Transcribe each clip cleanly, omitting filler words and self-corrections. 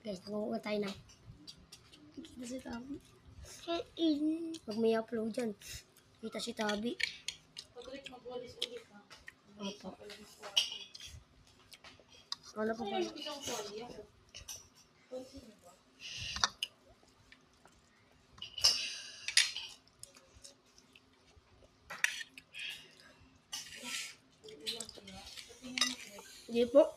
Guys, nakukuha tayo ng kita si Tabi. Pag may upload dyan, kita si Tabi. Pag-ulit mag-walis ulit ha. Opo. Ano pa ba? Isang folio. Hindi po.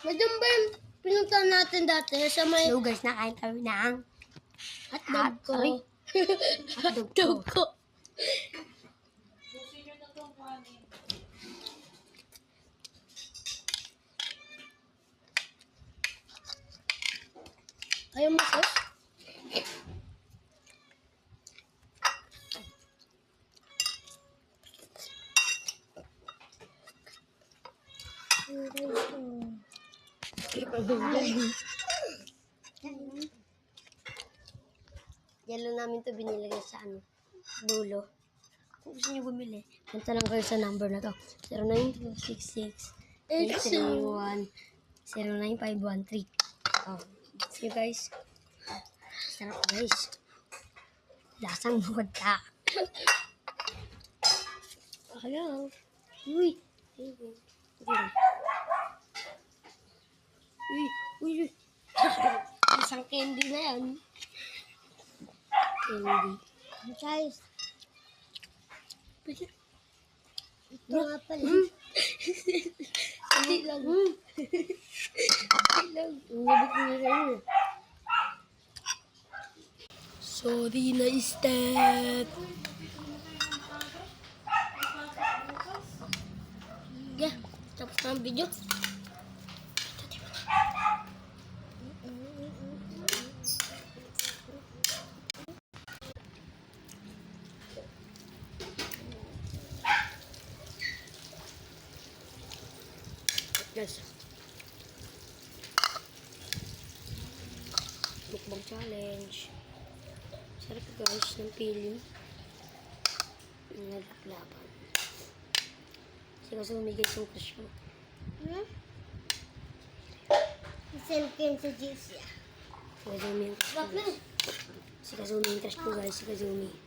Medyo ba yung pinunta natin dati sa may Hello guys, nakain kami ng hotdog ko. Ay. Hotdog ko. Busin nyo na itong kanin. Ayaw mo sauce? Yellow namin to binili sa ano, dulo. Kung gusto niyo bumili, punta lang kayo sa number na to. 09266-831-09513. Oh, see you guys. Sarap guys. Lasang mukha. Hello. Uy. Uy. Isang candy na yan. Candy. Guys, ito nga pala. Hindi lang. Hindi lang. Nabit mo na rin. Sorry na step. Yeah, tapos na ang video. Guys. Mukbang challenge. Sarap guys ng feeling. Naglaban. Kasi umigay yung crush mo. Send ko yun sa GC. Si Kazumi yung crush ko guys. Si Kazumi yung crush ko guys. Si Kazumi.